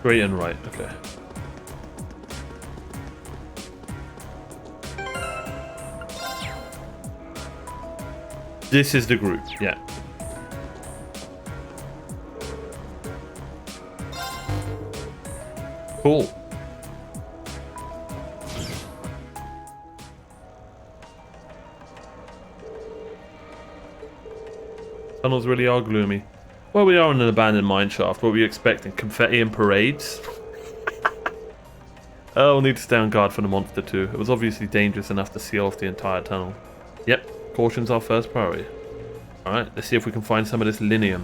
Straight and right, okay. This is the group, yeah. Cool. Tunnels really are gloomy. Well, we are in an abandoned mine shaft. What were you expecting? Confetti and parades? Oh, we'll need to stay on guard for the monster too. It was obviously dangerous enough to seal off the entire tunnel. Yep, caution's our first priority. Alright, let's see if we can find some of this linium.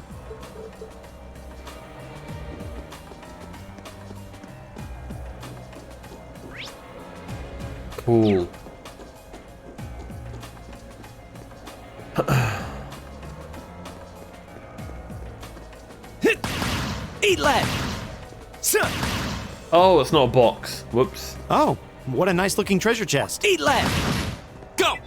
Cool. Eat lead! Oh, it's not a box. Whoops. Oh, what a nice looking treasure chest. Eat lead! Go!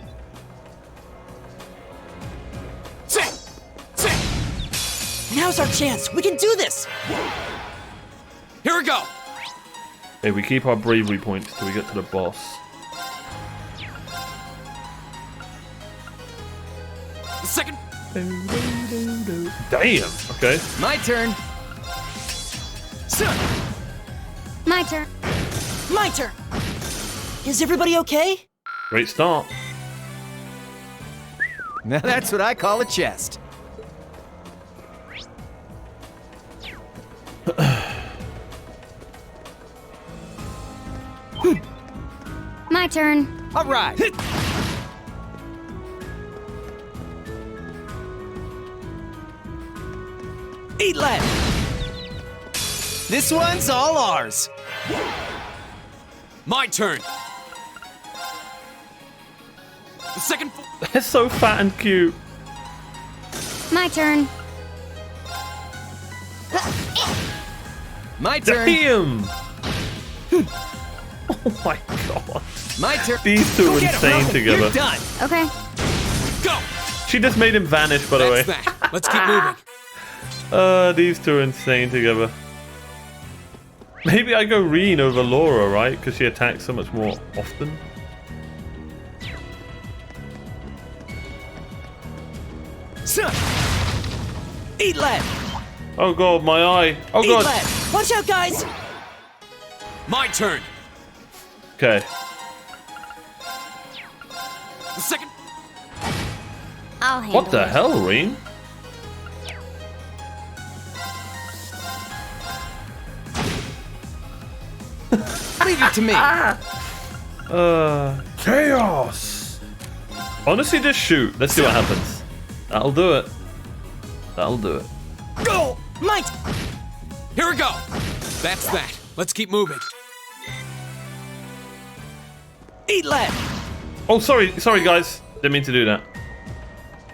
Now's our chance. We can do this. Here we go. Hey, we keep our bravery points till we get to the boss. The second. Damn. Okay. My turn. My turn. My turn. Is everybody okay? Great start. Now that's what I call a chest. My turn. All right. Eat lead. This one's all ours. My turn. The second. They're so fat and cute. My turn. My turn. Damn. Oh my god. My turn. These two Go are get 'em, insane Robin. together. You're done. Okay. Go. She just made him vanish, by the way. That's that. Let's keep moving. These two are insane together. Maybe I go Reen over Laura, right? Because she attacks so much more often. Eat lead. Oh god, my eye. Oh Eat god. lead. Watch out, guys. My turn. Okay. The second. I'll handle What the it. hell, Reen? Leave it to me. Chaos. Honestly, just shoot. Let's see what happens. That'll do it. That'll do it. Go. Might. Here we go. That's that. Let's keep moving. Eat lead. Oh, sorry, guys. Didn't mean to do that.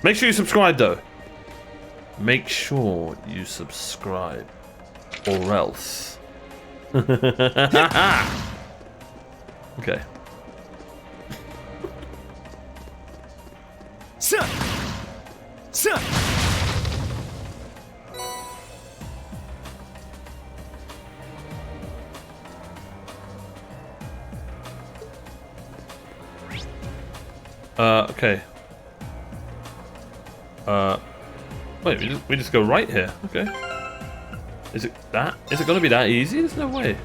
Make sure you subscribe, though. Make sure you subscribe, or else. Okay. Okay. Wait, we just go right here. Okay. Is it gonna be that easy? There's no way.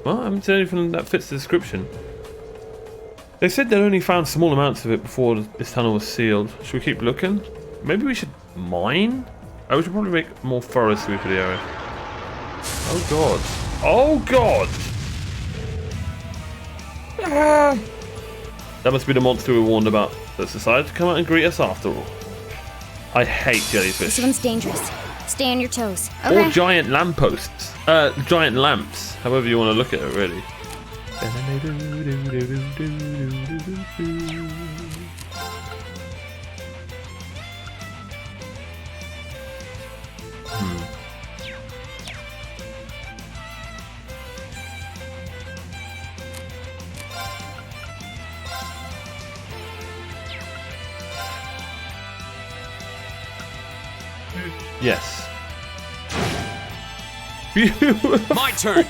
Well, I haven't seen anything that fits the description. They said they'd only found small amounts of it before this tunnel was sealed. Should we keep looking? Maybe we should mine? Oh, we should probably make a more thorough sweep of the area. Oh god. Oh god! That must be the monster we warned about that's decided to come out and greet us after all. I hate jellyfish. This one's dangerous. Stay on your toes. Okay. Or giant lampposts. Giant lamps. However you want to look at it, really. Yes. Beautiful. My turn.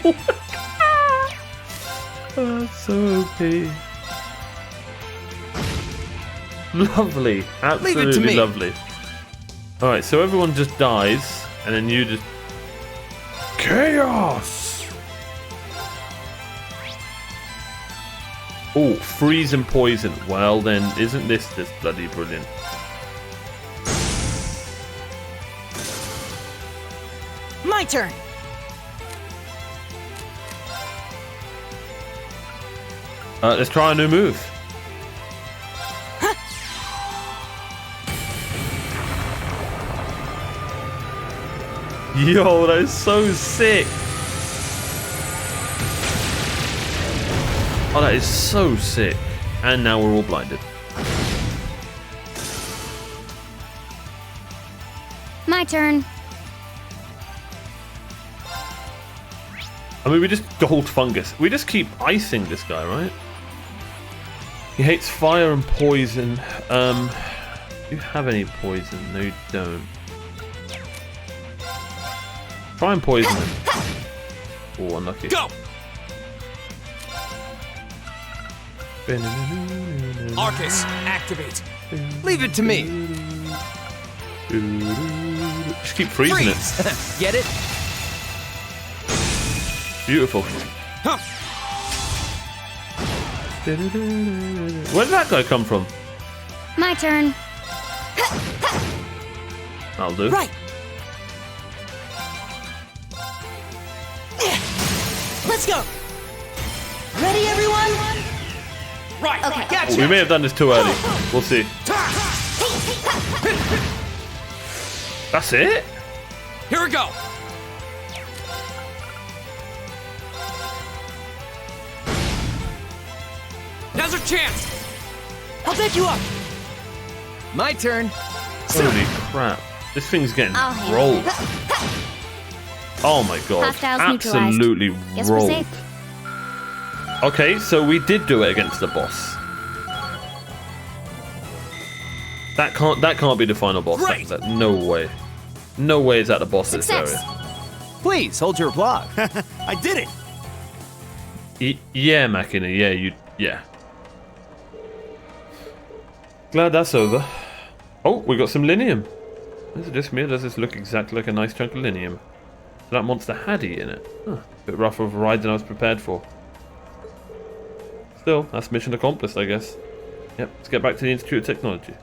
That's so OP. Lovely. Absolutely me. lovely. Alright, so everyone just dies, and then you just... Chaos! Oh, freeze and poison. Well then, isn't this bloody brilliant? My turn. Let's try a new move. Yo, that is so sick. Oh, that is so sick. And now we're all blinded. My turn. I mean, we just gold fungus. We just keep icing this guy, right? He hates fire and poison. Do you have any poison? No, you don't. Try and poison him. Oh, unlucky. Go. Arcus, activate. Leave it to me. Just keep freezing it. Freeze. Get it? Beautiful. Huh. Where did that guy come from? My turn. That'll do. Right. Let's go. Ready, everyone? Right. Okay. Gotcha. We may have done this too early. We'll see. That's it? Here we go. Now's our chance. I'll pick you up. My turn. Holy crap. This thing's getting I'll handle rolled. Oh my god. Hostiles neutralized. Absolutely Guess we're rolled. safe. Okay, so we did do it against the boss. That can't be the final boss. Great. No way. No way is that the boss of this Success. area. Please hold your applause. I did it. Yeah, Machina. Yeah. Glad that's over. Oh, we got some linium. Is it just me or does this look exactly like a nice chunk of linium? So that monster had in it. Huh. Bit rougher of a ride than I was prepared for. Still, that's mission accomplished, I guess. Yep, let's get back to the Institute of Technology.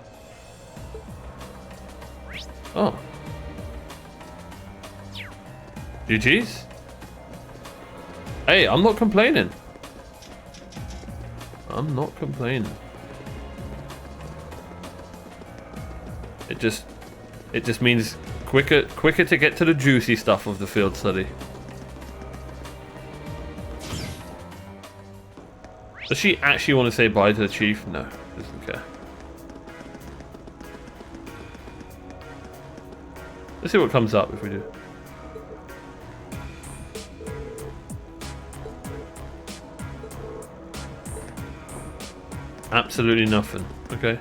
Oh. GG's. Hey, I'm not complaining. I'm not complaining. It just means quicker to get to the juicy stuff of the field study. Does she actually want to say bye to the chief? No, doesn't care. Let's see what comes up if we do. Absolutely nothing. Okay.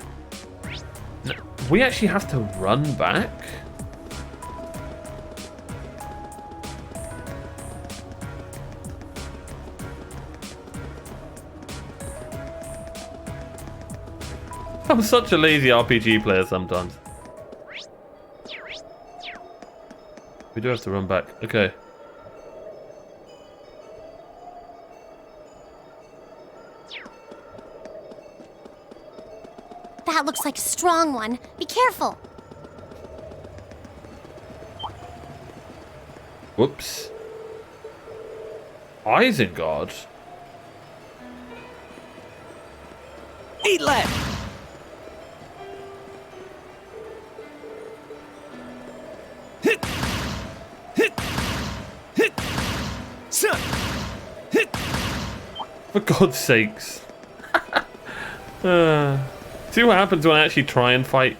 No, we actually have to run back? I'm such a lazy RPG player sometimes. We do have to run back. Okay. That looks like a strong one. Be careful. Whoops. Isengard? Eat lead. For God's sakes. See what happens when I actually try and fight.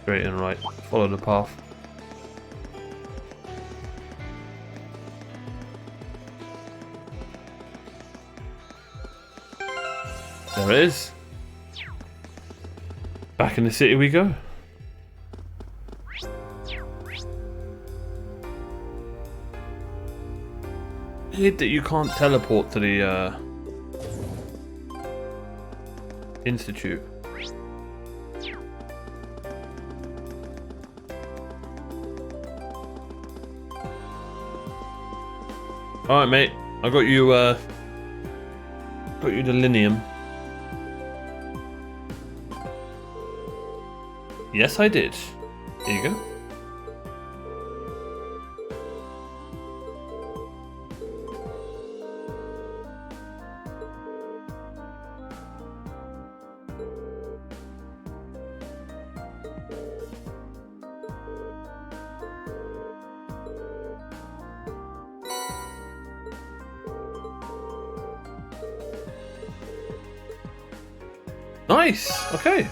Straight and right. Follow the path. There it is. Back in the city we go. Weird that you can't teleport to the Institute. Alright mate, I got you the Linium. Yes I did. Here you go. Nice. Okay.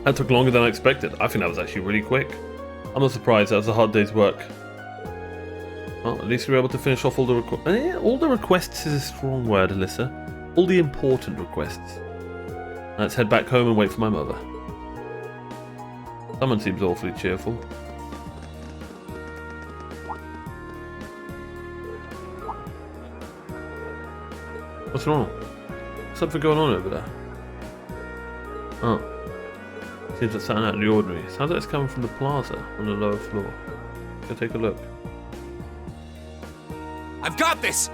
That took longer than I expected. I think that was actually really quick. I'm not surprised. That was a hard day's work. Well, at least we were able to finish off all the requests. All the requests is a strong word, Alyssa. All the important requests. Let's head back home and wait for my mother. Someone seems awfully cheerful. What's wrong? Something going on over there? Oh. Seems like something out of the ordinary. Sounds like it's coming from the plaza on the lower floor. Go take a look. I've got this!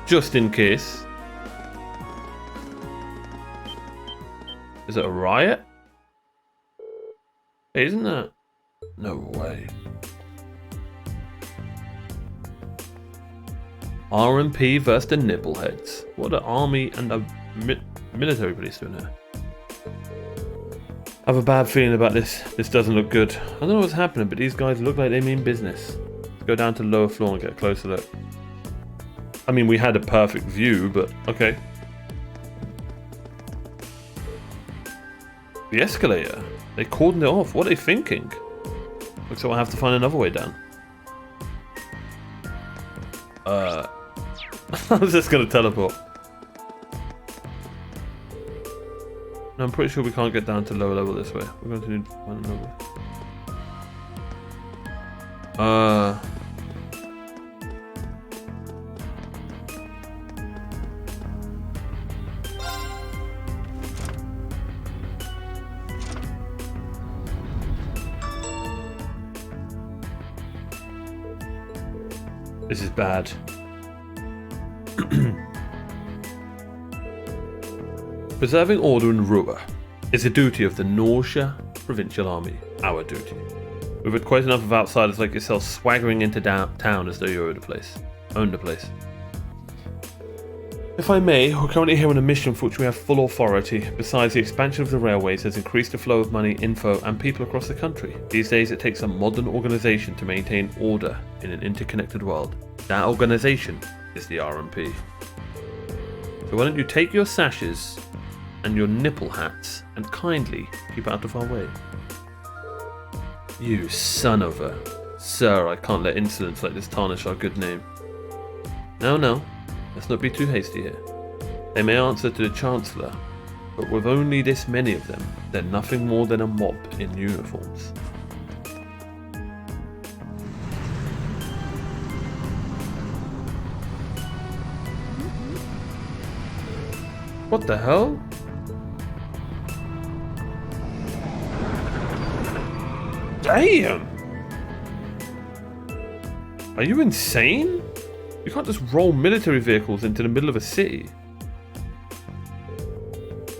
Just in case. Is it a riot? Hey, isn't that? No way. RMP versus the Nibbleheads. What are army and the military police doing here? I have a bad feeling about this. This doesn't look good. I don't know what's happening, but these guys look like they mean business. Let's go down to the lower floor and get a closer look. I mean, we had a perfect view, but okay. The escalator. They cordoned it off. What are they thinking? Looks like I'll have to find another way down. I was just gonna teleport. No, I'm pretty sure we can't get down to lower level this way. We're going to need to find another way. This is bad. Preserving order in Rua is a duty of the Nausea Provincial Army. Our duty. We've had quite enough of outsiders like yourself swaggering into town as though you owned the place. If I may, we're currently here on a mission for which we have full authority. Besides, the expansion of the railways has increased the flow of money, info, and people across the country. These days, it takes a modern organization to maintain order in an interconnected world. That organization is the RMP. So why don't you take your sashes and your nipple hats and kindly keep out of our way. You son of a... Sir, I can't let incidents like this tarnish our good name. No, let's not be too hasty here. They may answer to the Chancellor, but with only this many of them, they're nothing more than a mob in uniforms. What the hell? Damn! Are you insane? You can't just roll military vehicles into the middle of a city.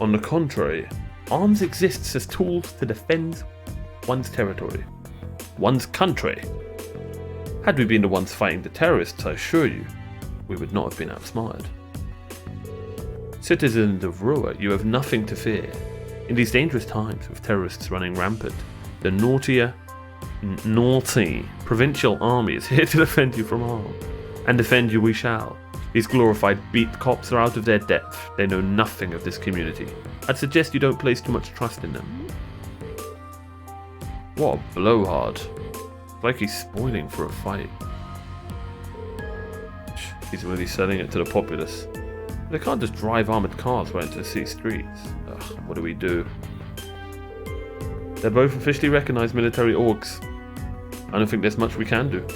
On the contrary, arms exists as tools to defend one's territory, one's country. Had we been the ones fighting the terrorists, I assure you, we would not have been outsmarted. Citizens of Rua, you have nothing to fear. In these dangerous times, with terrorists running rampant, the naughty provincial army is here to defend you from harm. And defend you we shall. These glorified beat cops are out of their depth. They know nothing of this community. I'd suggest you don't place too much trust in them. What a blowhard. It's like he's spoiling for a fight. He's really selling it to the populace. They can't just drive armoured cars right into the city streets. Ugh, what do we do? They're both officially recognised military orgs. I don't think there's much we can do.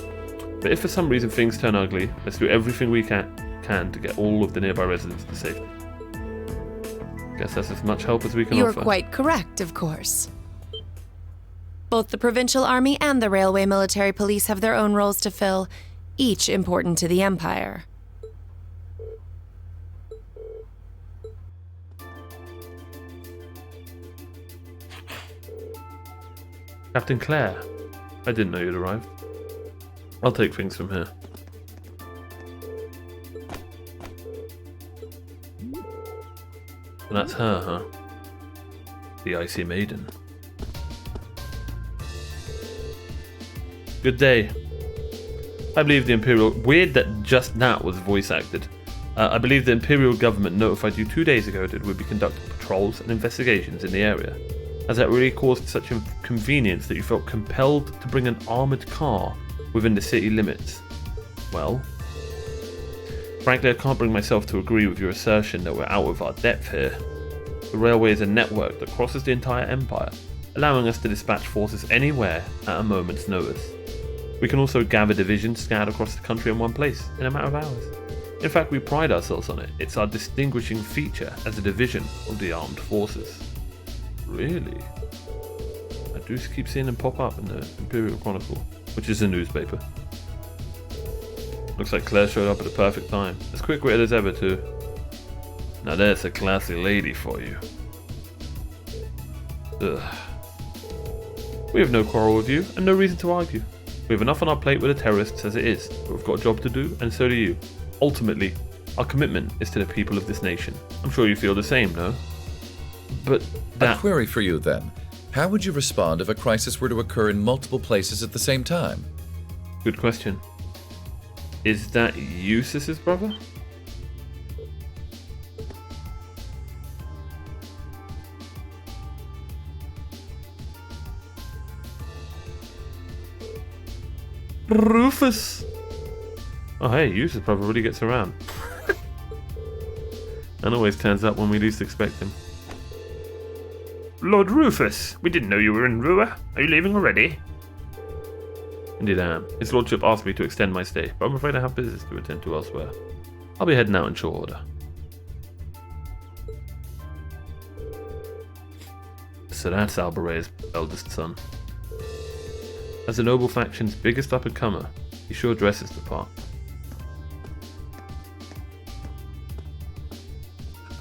But if for some reason things turn ugly, let's do everything we can to get all of the nearby residents to safety. Guess that's as much help as we can You're offer. quite correct, of course. Both the Provincial Army and the Railway Military Police have their own roles to fill, each important to the Empire. Captain Claire, I didn't know you'd arrived. I'll take things from here. And that's her, huh? The Icy Maiden. Good day. I believe the Imperial... Weird that just that was voice acted. I believe the Imperial government notified you 2 days ago that it would be conducting patrols and investigations in the area. Has that really caused such inconvenience that you felt compelled to bring an armoured car within the city limits? Well, frankly, I can't bring myself to agree with your assertion that we're out of our depth here. The railway is a network that crosses the entire empire, allowing us to dispatch forces anywhere at a moment's notice. We can also gather divisions scattered across the country in one place in a matter of hours. In fact, we pride ourselves on it. It's our distinguishing feature as a division of the armed forces. Really? I do keep seeing them pop up in the Imperial Chronicle, which is a newspaper. Looks like Claire showed up at the perfect time. As quick-witted as ever, too. Now there's a classy lady for you. Ugh. We have no quarrel with you, and no reason to argue. We have enough on our plate with the terrorists as it is, but we've got a job to do, and so do you. Ultimately, our commitment is to the people of this nation. I'm sure you feel the same, no? But that... A query for you, then. How would you respond if a crisis were to occur in multiple places at the same time? Good question. Is that Eustace's brother? Rufus! Oh hey, Eustace's brother really gets around. And always turns up when we least expect him. Lord Rufus, we didn't know you were in Rua. Are you leaving already? Indeed I am. His lordship asked me to extend my stay, but I'm afraid I have business to attend to elsewhere. I'll be heading out in short order. So that's Albarea's eldest son. As the noble faction's biggest up-and-comer, he sure dresses the part.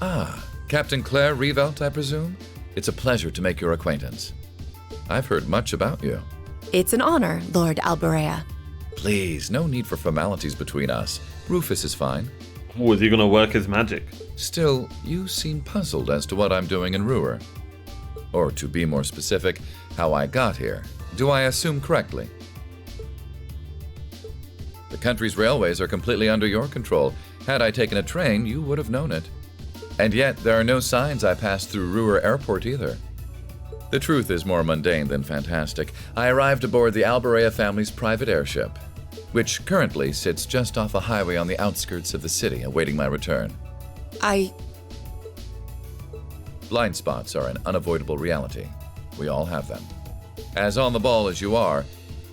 Ah, Captain Claire Revelt, I presume? It's a pleasure to make your acquaintance. I've heard much about you. It's an honor, Lord Albarea. Please, no need for formalities between us. Rufus is fine. Oh, is he gonna work his magic? Still, you seem puzzled as to what I'm doing in Ruhr. Or to be more specific, how I got here. Do I assume correctly? The country's railways are completely under your control. Had I taken a train, you would have known it. And yet, there are no signs I passed through Ruhr Airport either. The truth is more mundane than fantastic. I arrived aboard the Albarea family's private airship, which currently sits just off a highway on the outskirts of the city, awaiting my return. Blind spots are an unavoidable reality. We all have them. As on the ball as you are,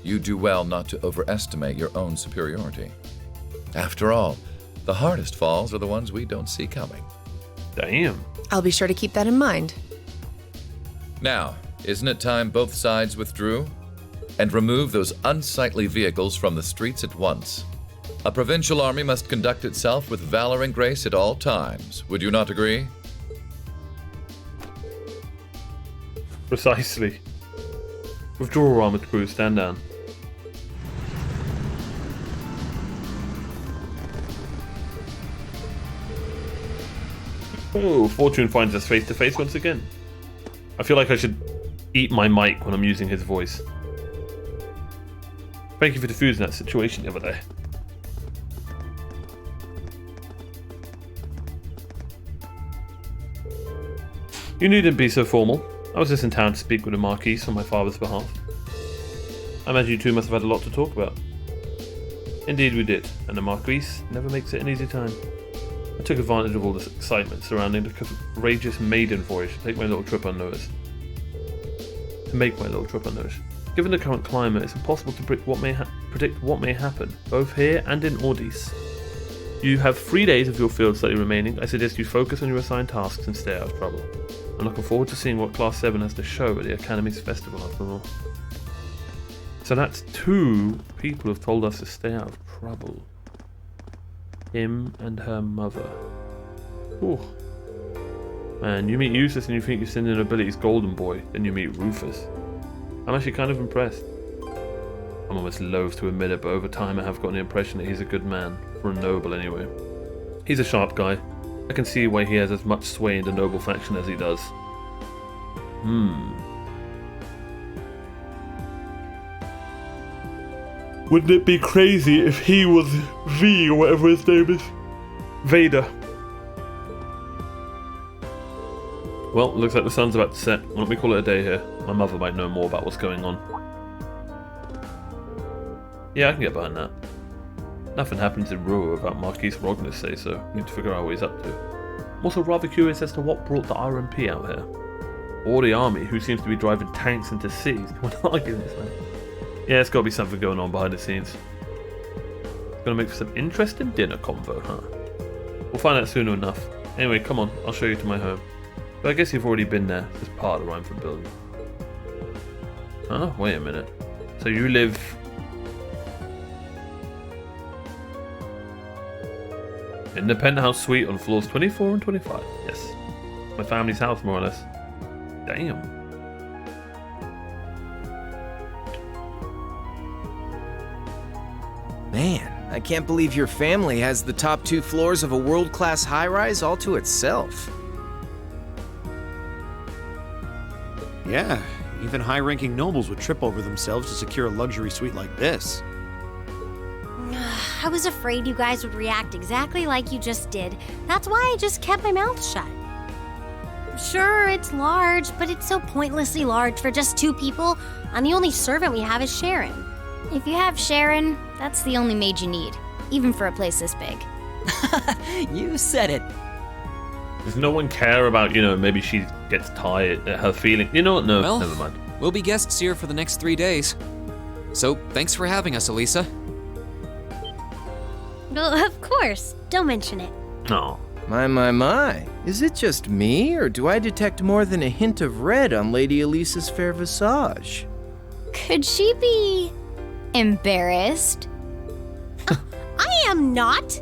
you do well not to overestimate your own superiority. After all, the hardest falls are the ones we don't see coming. Damn. I'll be sure to keep that in mind. Now, isn't it time both sides withdrew? And remove those unsightly vehicles from the streets at once. A provincial army must conduct itself with valor and grace at all times. Would you not agree? Precisely. Withdraw, armored crew, stand down. Oh, Fortune finds us face to face once again. I feel like I should eat my mic when I'm using his voice. Thank you for diffusing that situation over there. You needn't be so formal. I was just in town to speak with the Marquise on my father's behalf. I imagine you two must have had a lot to talk about. Indeed we did, and the Marquise never makes it an easy time. I took advantage of all this excitement surrounding the courageous maiden voyage to make my little trip unnoticed. Given the current climate, it's impossible to predict what may happen, both here and in Ordis. You have 3 days of your field study remaining. I suggest you focus on your assigned tasks and stay out of trouble. I'm looking forward to seeing what Class 7 has to show at the Academy's festival after all. So that's 2 people who've told us to stay out of trouble. Him and her mother. Ooh. Man, you meet Eustace and you think you're sending abilities golden boy, then you meet Rufus. I'm actually kind of impressed. I'm almost loath to admit it, but over time I have gotten the impression that he's a good man, for a noble anyway. He's a sharp guy. I can see why he has as much sway in the noble faction as he does. Wouldn't it be crazy if he was V or whatever his name is? Vader. Well, looks like the sun's about to set. Why don't we call it a day here? My mother might know more about what's going on. Yeah, I can get behind that. Nothing happens in Rua without Marquise Rognus say so. Need to figure out what he's up to. I'm also rather curious as to what brought the RMP out here. Or the army, who seems to be driving tanks into seas. We're not arguing this, man. Yeah, it's gotta be something going on behind the scenes. It's gonna make for some interesting dinner convo, huh? We'll find out soon enough. Anyway, come on, I'll show you to my home. But I guess you've already been there. It's part of the Rhineford building. Huh? Wait a minute. So you live... in the penthouse suite on floors 24 and 25. Yes. My family's house, more or less. Damn. Man, I can't believe your family has the top 2 floors of a world-class high-rise all to itself. Yeah, even high-ranking nobles would trip over themselves to secure a luxury suite like this. I was afraid you guys would react exactly like you just did. That's why I just kept my mouth shut. Sure, it's large, but it's so pointlessly large for just 2 people, and the only servant we have is Sharon. If you have Sharon, that's the only maid you need, even for a place this big. You said it. Does no one care about, maybe she gets tired, her feeling? You know what? No, Well, never mind. We'll be guests here for the next 3 days. So, thanks for having us, Elisa. Well, of course. Don't mention it. No. My. Is it just me, or do I detect more than a hint of red on Lady Elisa's fair visage? Could she be embarrassed? I am not.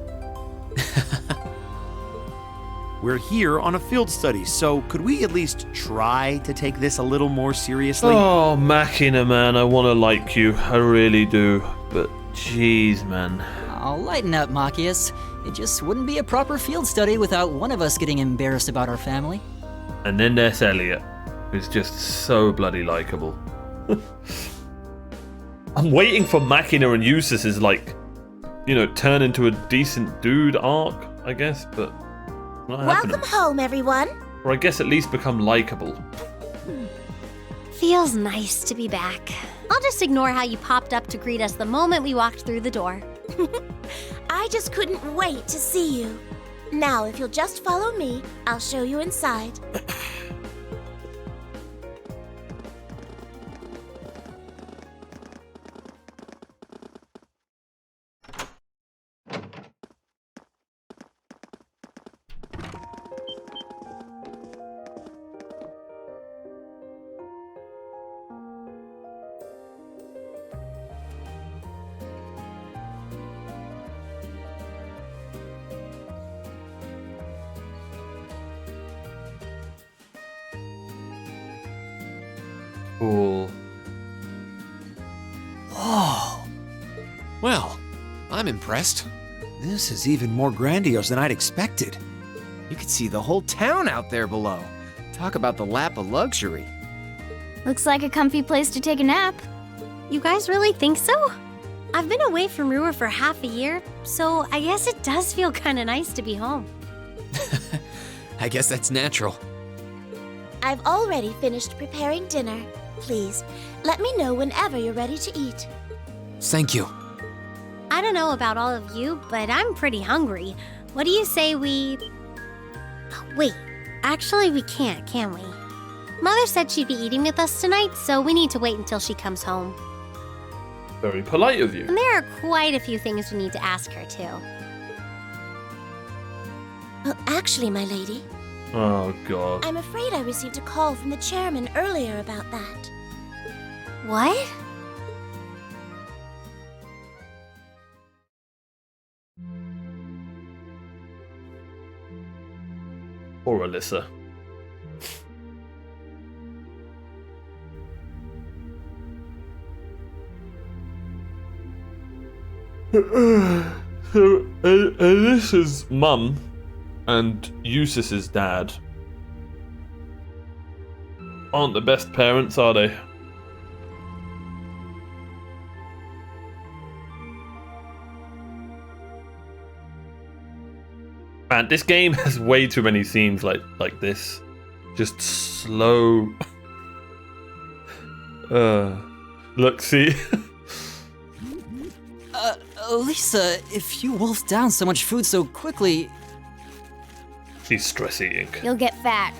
We're here on a field study, so could we at least try to take this a little more seriously? Oh, Machina, man, I want to like you. I really do. But, jeez, man. I'll lighten up, Machias. It just wouldn't be a proper field study without one of us getting embarrassed about our family. And then there's Elliot, who's just so bloody likable. I'm waiting for Machina and Eustace's, turn into a decent dude arc, I guess, but not happening. Welcome home, everyone. Or I guess at least become likable. Feels nice to be back. I'll just ignore how you popped up to greet us the moment we walked through the door. I just couldn't wait to see you. Now, if you'll just follow me, I'll show you inside. Cool. Whoa, Well, I'm impressed. this is even more grandiose than I'd expected. You could see the whole town out there below. Talk about the lap of luxury. Looks like a comfy place to take a nap. You guys really think so? I've been away from Ruhr for half a year, so I guess it does feel kind of nice to be home. I guess that's natural. I've already finished preparing dinner. Please, let me know whenever you're ready to eat. Thank you. I don't know about all of you, but I'm pretty hungry. What do you say we... Wait, actually we can't, can we? Mother said she'd be eating with us tonight, so we need to wait until she comes home. Very polite of you. And there are quite a few things we need to ask her, too. Well, actually, my lady, Oh, God. I'm afraid I received a call from the chairman earlier about that. What? Poor Alyssa. So, Alyssa's mum and Eustace's dad aren't the best parents, are they? Man, this game has way too many scenes like this. Just slow. Look, see. Lisa, if you wolfed down so much food so quickly... She's stress eating. You'll get fat.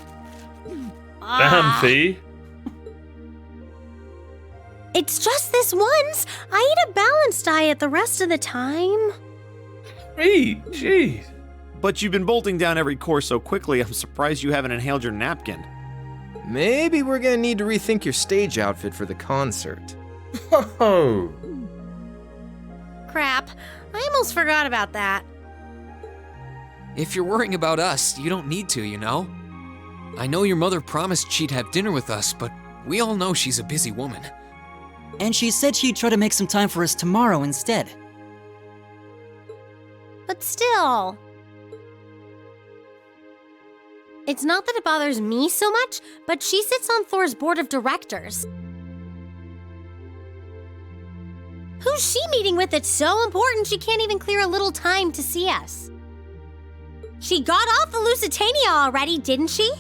Damn, Fee. It's just this once. I eat a balanced diet the rest of the time. Fee, jeez. But you've been bolting down every course so quickly, I'm surprised you haven't inhaled your napkin. Maybe we're gonna need to rethink your stage outfit for the concert. Oh. Crap. I almost forgot about that. If you're worrying about us, you don't need to, you know? I know your mother promised she'd have dinner with us, but we all know she's a busy woman. And she said she'd try to make some time for us tomorrow instead. But still... It's not that it bothers me so much, but she sits on Thor's board of directors. Who's she meeting with that's so important she can't even clear a little time to see us? She got off the Lusitania already, didn't she?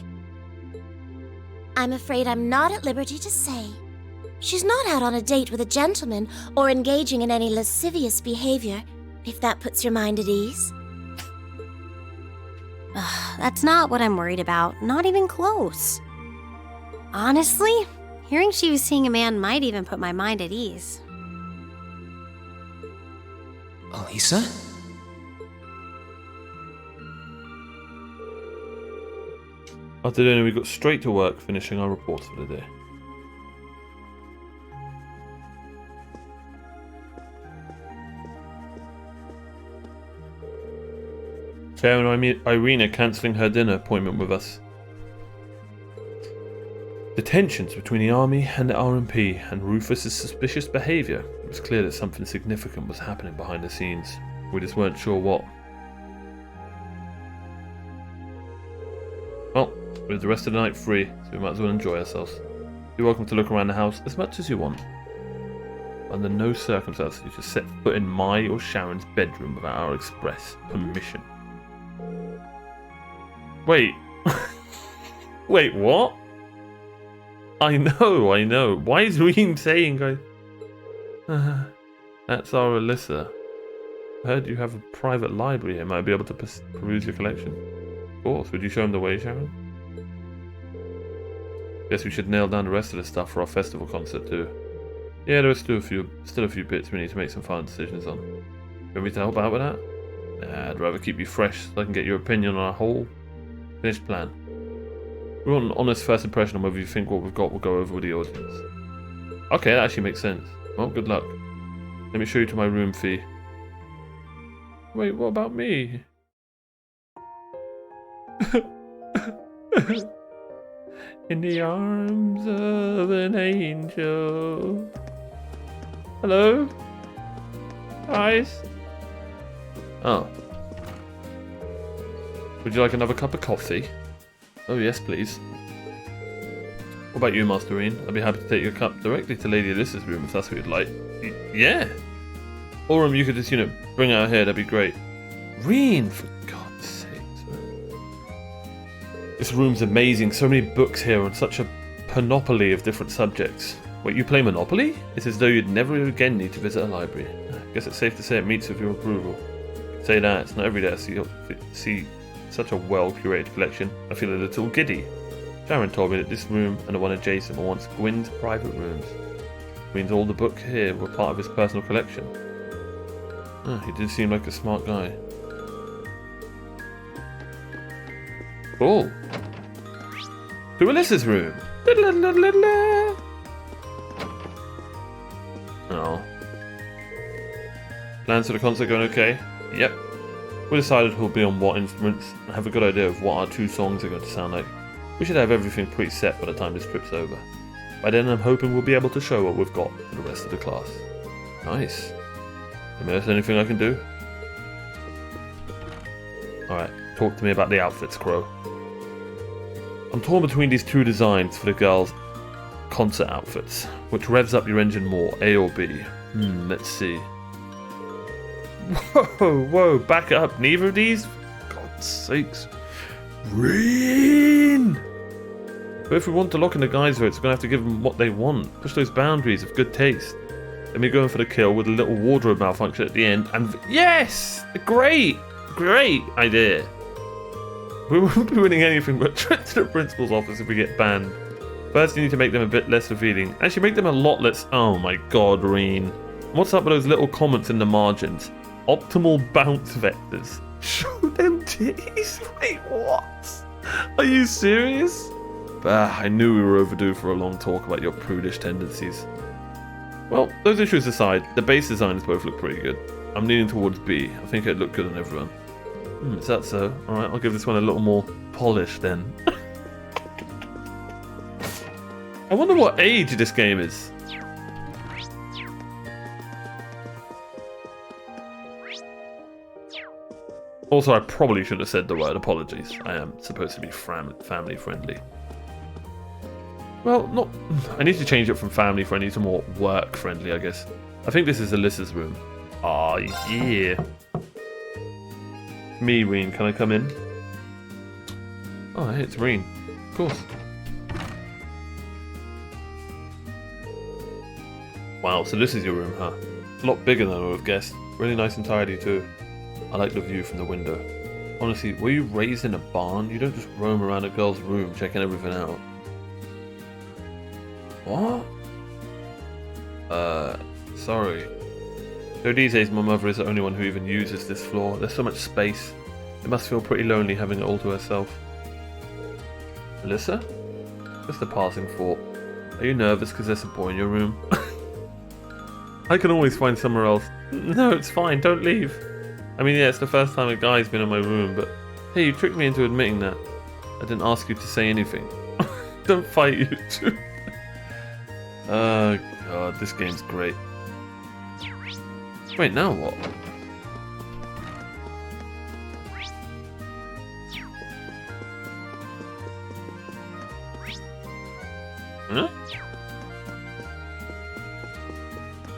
I'm afraid I'm not at liberty to say. She's not out on a date with a gentleman or engaging in any lascivious behavior, if that puts your mind at ease. That's not what I'm worried about. Not even close. Honestly, hearing she was seeing a man might even put my mind at ease. Elisa? After dinner, we got straight to work, finishing our reports for the day. Sarah and Irina cancelling her dinner appointment with us. The tensions between the army and the RMP and Rufus's suspicious behaviour. It was clear that something significant was happening behind the scenes. We just weren't sure what. Well, we have the rest of the night free, so we might as well enjoy ourselves. You're welcome to look around the house as much as you want. Under no circumstances you should set foot in my or Sharon's bedroom without our express permission. Wait. Wait, what? I know. Why is Reen saying, guys? That's our Alyssa. I heard you have a private library here. Might be able to peruse your collection. Of course. Would you show him the way, Sharon? Guess we should nail down the rest of the stuff for our festival concert too. Yeah, there are still a few bits we need to make some final decisions on. You want me to help out with that? Nah, I'd rather keep you fresh so I can get your opinion on our whole finished plan. We want an honest first impression on whether you think what we've got will go over with the audience. Okay, that actually makes sense. Well, good luck. Let me show you to my room, Fee. Wait, what about me? In the arms of an angel. Hello? Guys? Oh. Would you like another cup of coffee? Oh, yes, please. What about you, Master Reen? I'd be happy to take your cup directly to Lady Alyssa's room if that's what you'd like. Yeah! Or you could just, bring her here, that'd be great. Reen, for God's sakes, man. This room's amazing. So many books here on such a panoply of different subjects. Wait, you play Monopoly? It's as though you'd never again need to visit a library. I guess it's safe to say it meets with your approval. Say that, it's not every day I see such a well-curated collection. I feel a little giddy. Sharon told me that this room and the one adjacent were once Gwyn's private rooms. It means all the books here were part of his personal collection. He did seem like a smart guy. Cool. To Alyssa's room. Oh. Plans for the concert going okay? Yep. We decided who'll be on what instruments and have a good idea of what our 2 songs are going to sound like. We should have everything pretty set by the time this trip's over. By then I'm hoping we'll be able to show what we've got to the rest of the class. Nice. Is there anything I can do? Alright, talk to me about the outfits, Crow. I'm torn between these 2 designs for the girls' concert outfits. Which revs up your engine more, A or B? Let's see. Whoa, back up. Neither of these? For God's sakes. Reen! But if we want to lock in the guys' votes, we're going to have to give them what they want. Push those boundaries of good taste. Then we're going for the kill with a little wardrobe malfunction at the end. And yes! Great idea. We won't be winning anything but a trip to the principal's office if we get banned. First, you need to make them a bit less revealing. Actually, make them a lot less... Oh my god, Reen. What's up with those little comments in the margins? Optimal bounce vectors. Show them titties? Wait, what? Are you serious? I knew we were overdue for a long talk about your prudish tendencies. Well, those issues aside, the base designs both look pretty good. I'm leaning towards B. I think it'd look good on everyone. Is that so? Alright, I'll give this one a little more polish then. I wonder what age this game is. Also, I probably should have said the word apologies. I am supposed to be family friendly. Well, not... I need to change it from family friendly to more work friendly, I guess. I think this is Alyssa's room. Ah, yeah. Me, Reen, can I come in? Oh, hey, it's Reen. Of course. Wow, so this is your room, huh? It's a lot bigger than I would have guessed. Really nice and tidy, too. I like the view from the window. Honestly, were you raised in a barn? You don't just roam around a girl's room checking everything out. What? Sorry. So these days my mother is the only one who even uses this floor. There's so much space. It must feel pretty lonely having it all to herself. Alyssa? Just a passing thought. Are you nervous because there's a boy in your room? I can always find somewhere else. No, it's fine, don't leave. I mean, yeah, it's the first time a guy's been in my room, but hey, you tricked me into admitting that. I didn't ask you to say anything. Don't fight, you two. Oh god, this game's great. Wait, now what? Huh?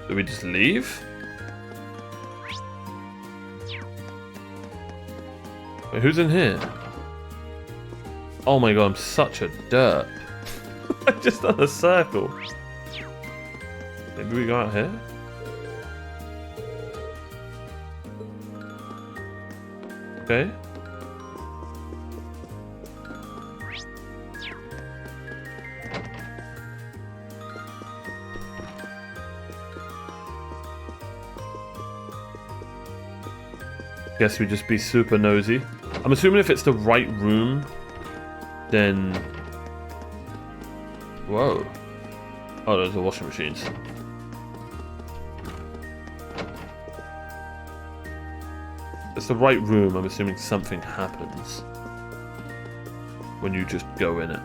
Do we just leave? Wait, who's in here? Oh my god, I'm such a derp. I just done a circle. Maybe we go out here? Okay. Guess we just be super nosy. I'm assuming if it's the right room, then... Whoa. Oh, those are washing machines. If it's the right room, I'm assuming something happens when you just go in it.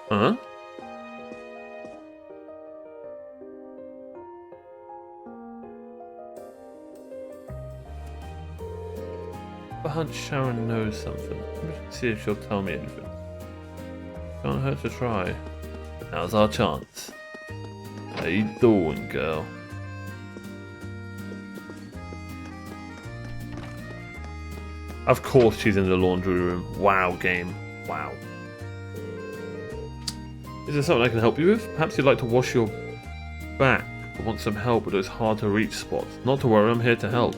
Huh? I hunch Sharon knows something. Let's see if she'll tell me anything. Can't hurt to try. Now's our chance. How you doing, girl? Of course she's in the laundry room. Wow, game. Wow. Is there something I can help you with? Perhaps you'd like to wash your back or want some help with those hard to reach spots. Not to worry, I'm here to help.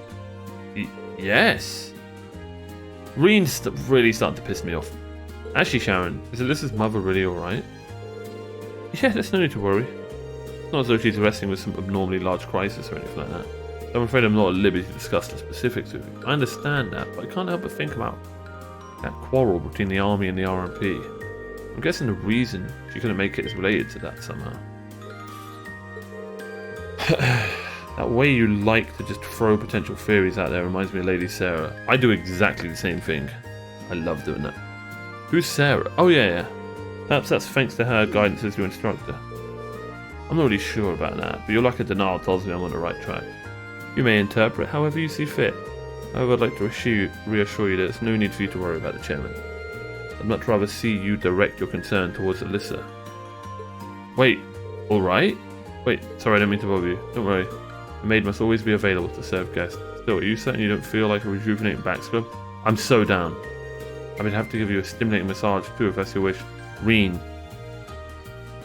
Yes. Reen's really starting to piss me off. Actually, Sharon, is Alyssa's mother really alright? Yeah, there's no need to worry. It's not as though she's wrestling with some abnormally large crisis or anything like that. I'm afraid I'm not at liberty to discuss the specifics with you. I understand that, but I can't help but think about that quarrel between the army and the RMP. I'm guessing the reason she couldn't make it is related to that somehow. That way you like to just throw potential theories out there reminds me of Lady Sarah. I do exactly the same thing. I love doing that. Who's Sarah? Oh yeah. Perhaps that's thanks to her guidance as your instructor. I'm not really sure about that, but your lack of denial tells me I'm on the right track. You may interpret however you see fit. However, I'd like to reassure you that there's no need for you to worry about the chairman. I'd much rather see you direct your concern towards Alyssa. Wait, alright? Wait, sorry, I didn't mean to bother you. Don't worry. The maid must always be available to serve guests. Still, are you certain you don't feel like a rejuvenating back scrub? I'm so down. I would have to give you a stimulating massage too if that's your wish. Reen,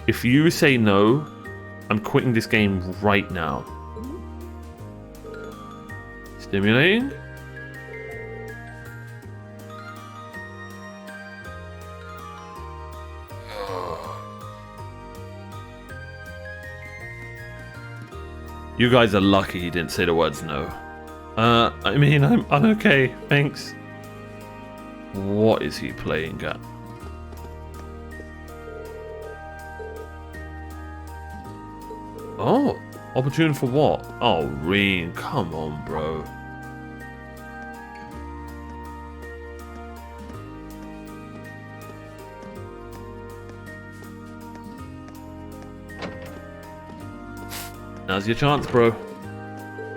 if you say no, I'm quitting this game right now. Stimulating? You guys are lucky he didn't say the words no. I mean, I'm okay, thanks. What is he playing at? Oh, opportune for what? Oh, Reen, come on, bro. Now's your chance, bro.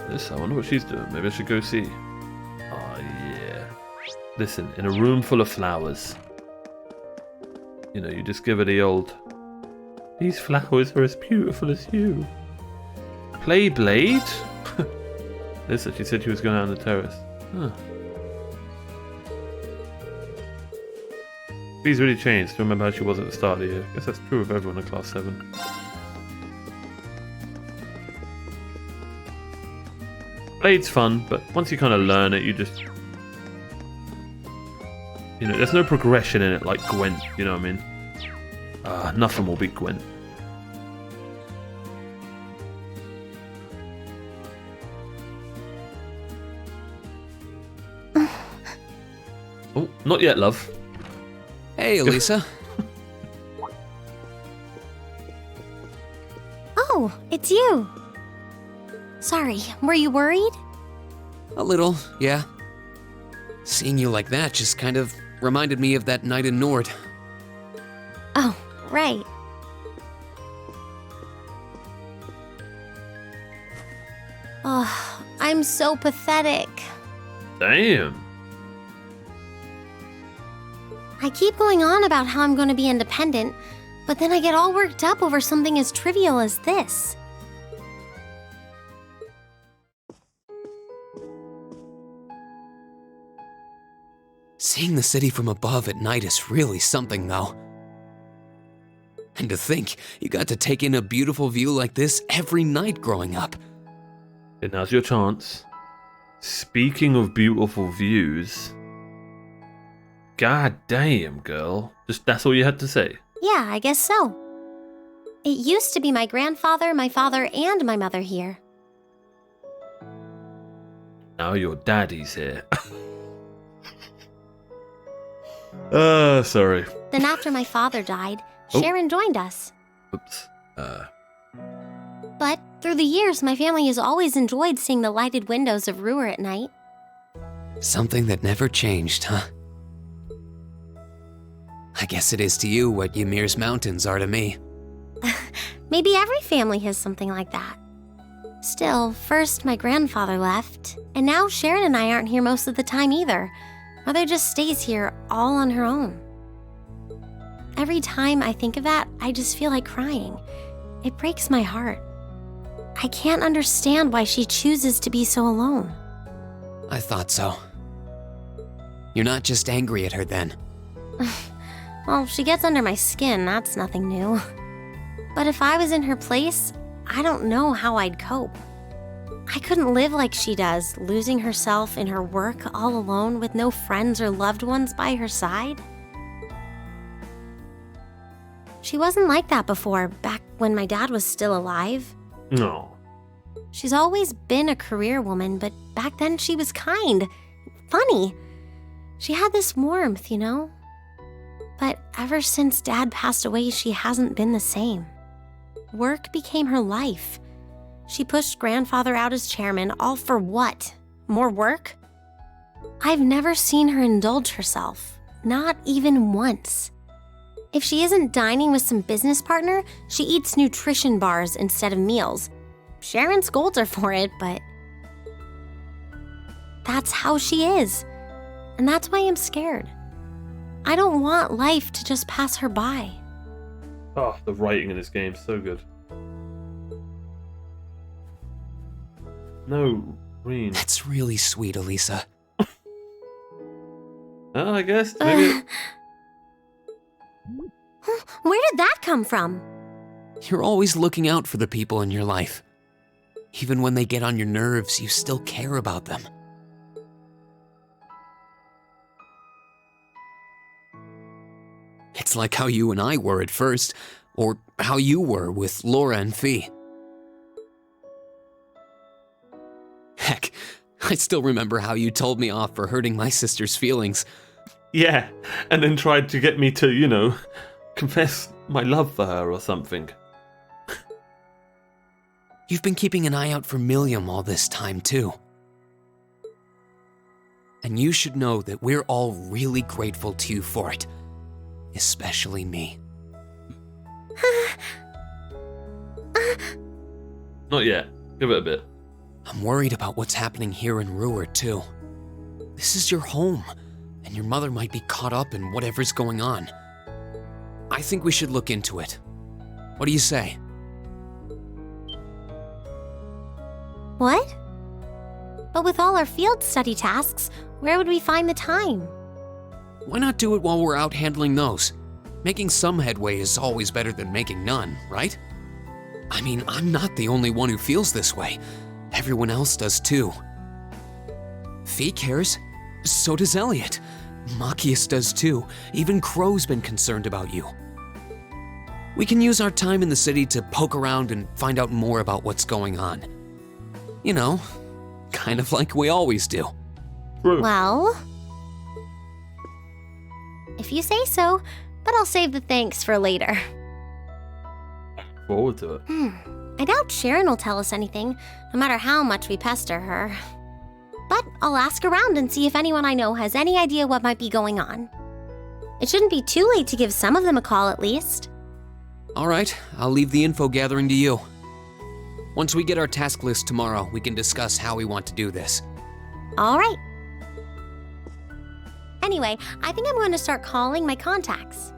This, I wonder what she's doing. Maybe I should go see. Oh, yeah. Listen, in a room full of flowers, you know, you just give her the old, these flowers are as beautiful as you. Play Blade? Listen, she said she was going out on the terrace. Huh. She's really changed to remember how she was at the start of the year. I guess that's true of everyone in Class 7. Blade's fun, but once you kind of learn it, you just... You know, there's no progression in it like Gwent, you know what I mean? Nothing will beat Gwent. Oh, not yet, love. Hey, Elisa. Oh, it's you. Sorry, were you worried? A little, yeah. Seeing you like that just kind of reminded me of that night in Nord. Oh, right. Oh, I'm so pathetic. Damn. I keep going on about how I'm going to be independent, but then I get all worked up over something as trivial as this. Seeing the city from above at night is really something, though. And to think, you got to take in a beautiful view like this every night growing up. And now's your chance. Speaking of beautiful views... God damn, girl. Just that's all you had to say? Yeah, I guess so. It used to be my grandfather, my father, and my mother here. Now your daddy's here. Sorry. Then after my father died, Sharon joined us. Oops. But through the years, my family has always enjoyed seeing the lighted windows of Ruhr at night. Something that never changed, huh? I guess it is to you what Ymir's mountains are to me. Maybe every family has something like that. Still, first my grandfather left, and now Sharon and I aren't here most of the time either. Mother just stays here all on her own. Every time I think of that, I just feel like crying. It breaks my heart. I can't understand why she chooses to be so alone. I thought so. You're not just angry at her then. Well, she gets under my skin, that's nothing new. But if I was in her place, I don't know how I'd cope. I couldn't live like she does, losing herself in her work all alone with no friends or loved ones by her side. She wasn't like that before, back when my dad was still alive. No. She's always been a career woman, but back then she was kind, funny. She had this warmth, you know? But ever since Dad passed away, she hasn't been the same. Work became her life. She pushed Grandfather out as chairman, all for what? More work? I've never seen her indulge herself, not even once. If she isn't dining with some business partner, she eats nutrition bars instead of meals. Sharon scolds her for it, but that's how she is. And that's why I'm scared. I don't want life to just pass her by. Oh, the writing in this game is so good. No, Green. That's really sweet, Elisa. I guess. Maybe. Where did that come from? You're always looking out for the people in your life. Even when they get on your nerves, you still care about them. It's like how you and I were at first, or how you were with Laura and Fee. Heck, I still remember how you told me off for hurting my sister's feelings. Yeah, and then tried to get me to, confess my love for her or something. You've been keeping an eye out for Milliam all this time, too. And you should know that we're all really grateful to you for it. Especially me. Not yet. Give it a bit. I'm worried about what's happening here in Ruhr, too. This is your home, and your mother might be caught up in whatever's going on. I think we should look into it. What do you say? What? But with all our field study tasks, where would we find the time? Why not do it while we're out handling those? Making some headway is always better than making none, right? I mean, I'm not the only one who feels this way. Everyone else does too. Fee cares. So does Elliot. Machias does too. Even Crow's been concerned about you. We can use our time in the city to poke around and find out more about what's going on. You know, kind of like we always do. Well, if you say so, but I'll save the thanks for later. Forward to it. I doubt Sharon will tell us anything, no matter how much we pester her. But I'll ask around and see if anyone I know has any idea what might be going on. It shouldn't be too late to give some of them a call at least. All right, I'll leave the info gathering to you. Once we get our task list tomorrow, we can discuss how we want to do this. All right. Anyway, I think I'm going to start calling my contacts.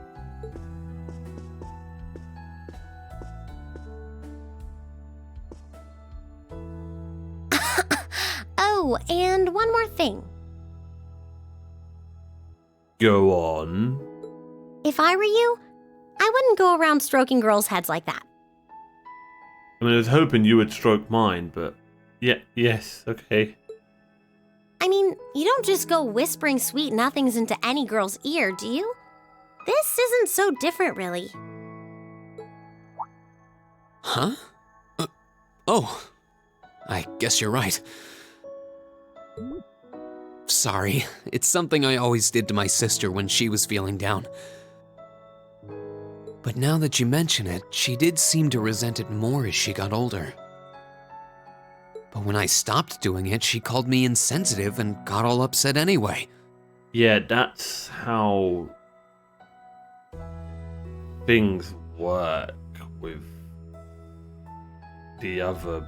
Oh, and one more thing. Go on. If I were you, I wouldn't go around stroking girls' heads like that. I mean, I was hoping you would stroke mine, but yeah, yes, okay. I mean, you don't just go whispering sweet nothings into any girl's ear, do you? This isn't so different, really. Huh? Oh, I guess you're right. Sorry, it's something I always did to my sister when she was feeling down. But now that you mention it, she did seem to resent it more as she got older. But when I stopped doing it, she called me insensitive and got all upset anyway. Yeah, that's how things work with the other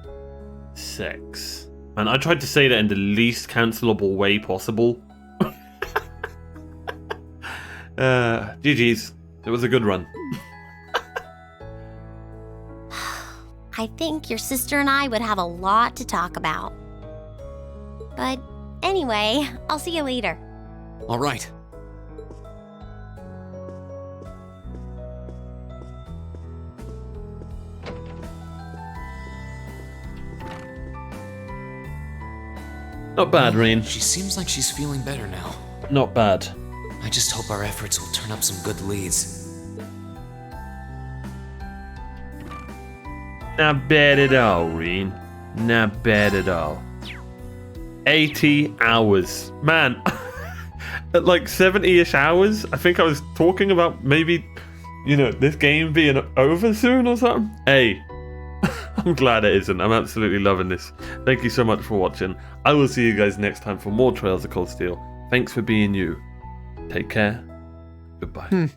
sex. And I tried to say that in the least cancelable way possible. GG's. It was a good run. I think your sister and I would have a lot to talk about. But anyway, I'll see you later. All right. Not bad, Rain. She seems like she's feeling better now. Not bad. I just hope our efforts will turn up some good leads. Not bad at all, Rain. Not bad at all. 80 hours. Man, at like 70-ish hours, I think I was talking about maybe, this game being over soon or something. Hey, I'm glad it isn't. I'm absolutely loving this. Thank you so much for watching. I will see you guys next time for more Trails of Cold Steel. Thanks for being you. Take care. Goodbye.